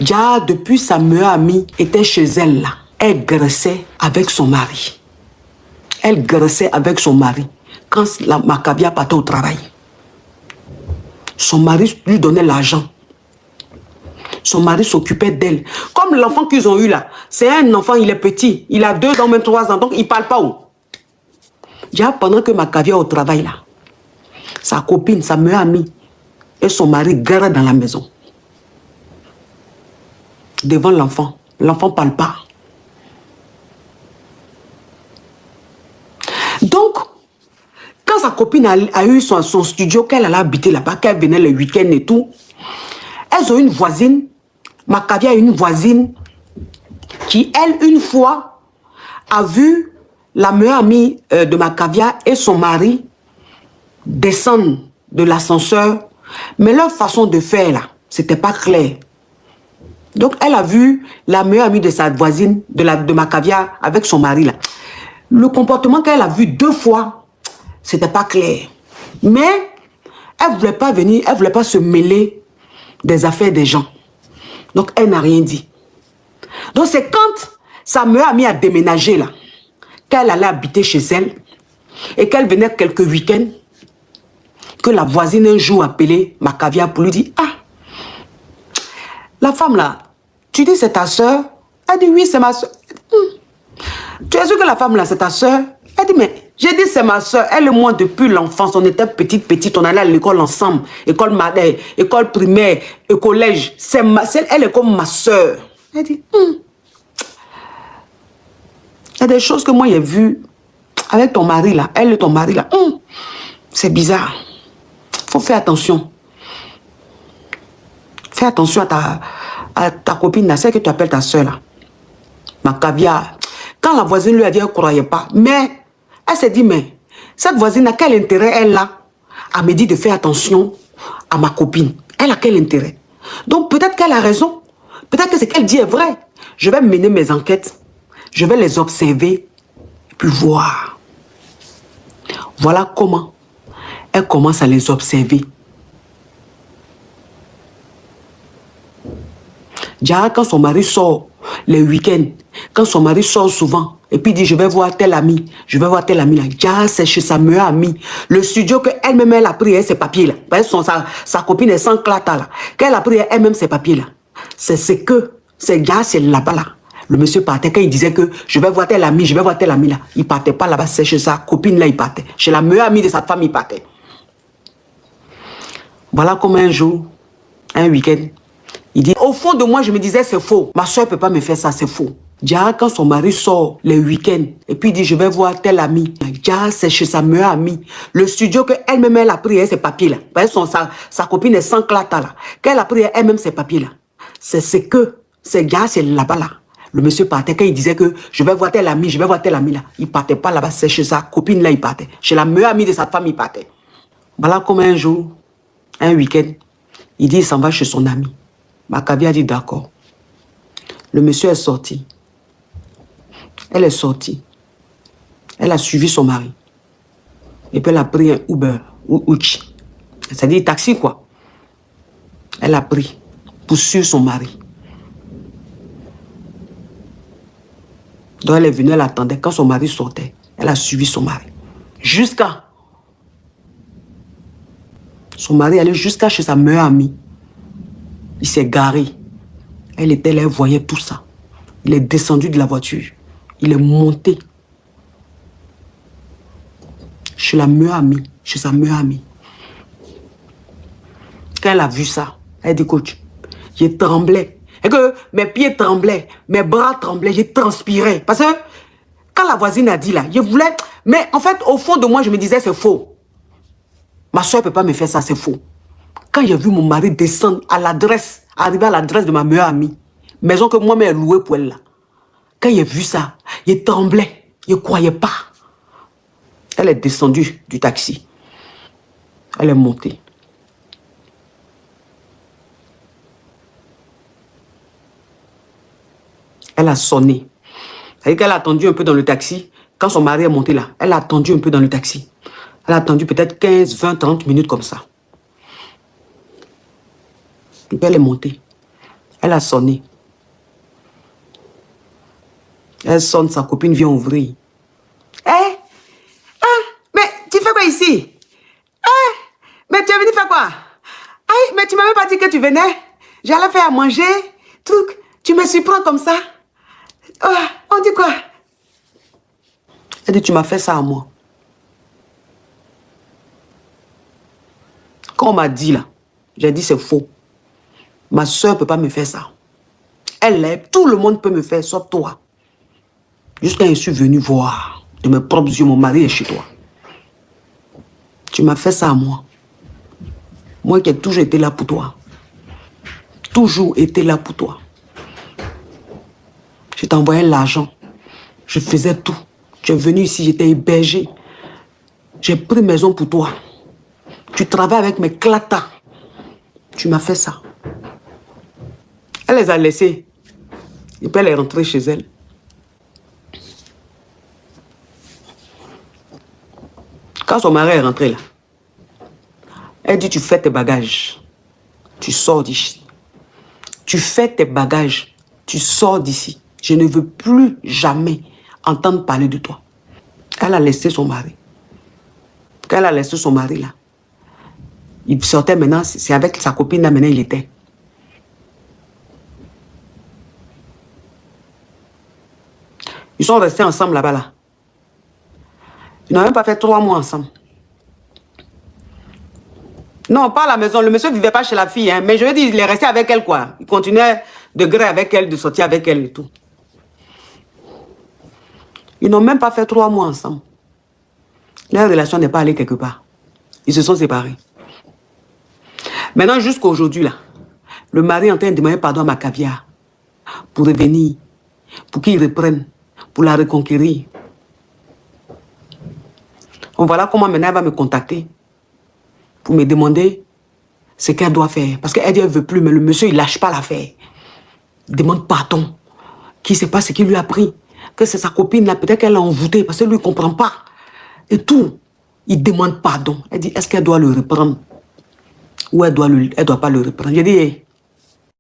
Déjà, depuis sa meilleure amie était chez elle là, elle graissait avec son mari. Elle graissait avec son mari quand la Macabia partait au travail. Son mari lui donnait l'argent. Son mari s'occupait d'elle. Comme l'enfant qu'ils ont eu là, c'est un enfant, il est petit. Il a 2 ans, même 3 ans, donc il ne parle pas. Déjà, pendant que Macabia est au travail là, sa copine, sa meilleure amie et son mari garent dans la maison. Devant l'enfant. L'enfant ne parle pas. Donc, quand sa copine a eu son studio, qu'elle allait habiter là-bas, qu'elle venait le week-end et tout, elles ont une voisine, Macabia a une voisine, qui, elle, une fois, a vu la meilleure amie de Macabia et son mari descendre de l'ascenseur, mais leur façon de faire, là, c'était pas clair. Donc, elle a vu la meilleure amie de sa voisine, de Macabia, avec son mari, là. Le comportement qu'elle a vu 2 fois, c'était pas clair. Mais, elle voulait pas venir, elle voulait pas se mêler des affaires des gens. Donc, elle n'a rien dit. Donc, c'est quand sa meilleure amie a déménagé, là, qu'elle allait habiter chez elle, et qu'elle venait quelques week-ends, que la voisine un jour a appelé Macabia pour lui dire, ah, la femme là, tu dis c'est ta soeur? Elle dit oui, c'est ma soeur. Tu es sûr que la femme là, c'est ta soeur? Elle dit mais, j'ai dit c'est ma soeur. Elle et moi, depuis l'enfance, on était petite, on allait à l'école ensemble. École primaire, collège. Elle est comme ma soeur. Elle dit, il y a des choses que moi j'ai vues avec ton mari là. Elle et ton mari là. C'est bizarre. Faut faire attention. Fais attention à ta copine là, celle que tu appelles ta soeur là. Macabia. Quand la voisine lui a dit, elle ne croyait pas. Mais elle s'est dit, mais cette voisine a quel intérêt elle a à me dire de faire attention à ma copine? Elle a quel intérêt? Donc peut-être qu'elle a raison. Peut-être que ce qu'elle dit est vrai. Je vais mener mes enquêtes. Je vais les observer. Puis voir. Voilà comment elle commence à les observer. Déjà, quand son mari sort les week-ends, quand son mari sort souvent, et puis dit, je vais voir tel ami, là. Déjà, c'est chez sa meilleure amie. Le studio qu'elle-même, elle a pris, ses papiers, là. Sa copine est sans clata, là. Qu'elle a pris elle-même ses papiers, là. C'est déjà, c'est là-bas, là. Le monsieur partait, quand il disait que je vais voir tel ami, là. Il partait pas là-bas, c'est chez sa copine, là, il partait. Chez la meilleure amie de sa femme, il partait. Voilà comme un jour, un week-end, il dit, au fond de moi, je me disais, c'est faux. Ma soeur ne peut pas me faire ça, c'est faux. Déjà, quand son mari sort les week-ends, et puis il dit, je vais voir tel ami. Déjà, c'est chez sa meilleure amie. Le studio qu'elle-même, elle a pris, ses papiers là. Sa copine est sans clata là. Qu'elle a pris elle-même ses papiers là. C'est là-bas là. Le monsieur partait, quand il disait que je vais voir tel ami, là. Il partait pas là-bas, c'est chez sa copine là, il partait. Chez la meilleure amie de sa femme, il partait. Voilà comme un jour, un week-end, il dit, il s'en va chez son ami. Macabia a dit d'accord. Le monsieur est sorti. Elle est sortie. Elle a suivi son mari. Et puis elle a pris un Uber ou Uchi. C'est-à-dire taxi quoi. Elle a pris pour suivre son mari. Donc elle est venue, elle attendait. Quand son mari sortait, elle a suivi son mari. Jusqu'à... Son mari allait jusqu'à chez sa meilleure amie. Il s'est garé. Elle était là, elle voyait tout ça. Il est descendu de la voiture. Il est monté chez la meilleure amie, chez sa meilleure amie. Quand elle a vu ça, elle dit, coach, j'ai tremblé. Et que mes pieds tremblaient, mes bras tremblaient, j'ai transpiré. Parce que quand la voisine a dit là, je voulais... Mais en fait, au fond de moi, je me disais, c'est faux. Ma soeur ne peut pas me faire ça, c'est faux. Quand j'ai vu mon mari descendre à l'adresse, arriver à l'adresse de ma meilleure amie, maison que moi-même ai louée pour elle là. Quand j'ai vu ça, il tremblait, il ne croyait pas. Elle est descendue du taxi. Elle est montée. Elle a sonné. C'est-à-dire qu'elle a attendu un peu dans le taxi. Quand son mari est monté là, elle a attendu un peu dans le taxi. Elle a attendu peut-être 15, 20, 30 minutes comme ça. Et puis elle est montée. Elle a sonné. Elle sonne, sa copine vient ouvrir. Eh? Ah, mais tu fais quoi ici? Eh? Mais tu es venu faire quoi? Aïe, mais tu m'avais pas dit que tu venais. J'allais faire à manger, truc. Tu me surprends comme ça. Oh, on dit quoi? Elle dit, tu m'as fait ça à moi. Quand on m'a dit là, j'ai dit c'est faux. Ma soeur ne peut pas me faire ça. Elle, tout le monde peut me faire, sauf toi. Jusqu'à je suis venu voir de mes propres yeux, mon mari est chez toi. Tu m'as fait ça à moi. Moi qui ai toujours été là pour toi. Toujours été là pour toi. Je t'envoyais l'argent. Je faisais tout. Tu es venu ici, j'étais hébergé. J'ai pris maison pour toi. Tu travailles avec mes clatas. Tu m'as fait ça. Elle les a laissés. Et puis elle est rentrée chez elle. Quand son mari est rentré là, elle dit, tu fais tes bagages. Tu sors d'ici. Tu fais tes bagages. Tu sors d'ici. Je ne veux plus jamais entendre parler de toi. Elle a laissé son mari. Quand elle a laissé son mari là, il sortait maintenant, c'est avec sa copine là, maintenant il était. Ils sont restés ensemble là-bas là. Ils n'ont même pas fait 3 mois ensemble. Non, pas à la maison. Le monsieur ne vivait pas chez la fille, hein, mais je veux dire, il est resté avec elle quoi. Il continuait de gré avec elle, de sortir avec elle et tout. Ils n'ont même pas fait 3 mois ensemble. Leur relation n'est pas allée quelque part. Ils se sont séparés. Maintenant, jusqu'à aujourd'hui, là, le mari est en train de demander pardon à ma caviar pour revenir, pour qu'il reprenne, pour la reconquérir. Donc voilà comment maintenant elle va me contacter pour me demander ce qu'elle doit faire. Parce qu'elle dit qu'elle ne veut plus, mais le monsieur, il ne lâche pas l'affaire. Il demande pardon. Qui ne sait pas ce qu'il lui a pris. Que c'est sa copine, là, peut-être qu'elle l'a envoûté parce que lui, il ne comprend pas. Et tout. Il demande pardon. Elle dit, est-ce qu'elle doit le reprendre? Ou elle doit pas le reprendre? J'ai dit, hey,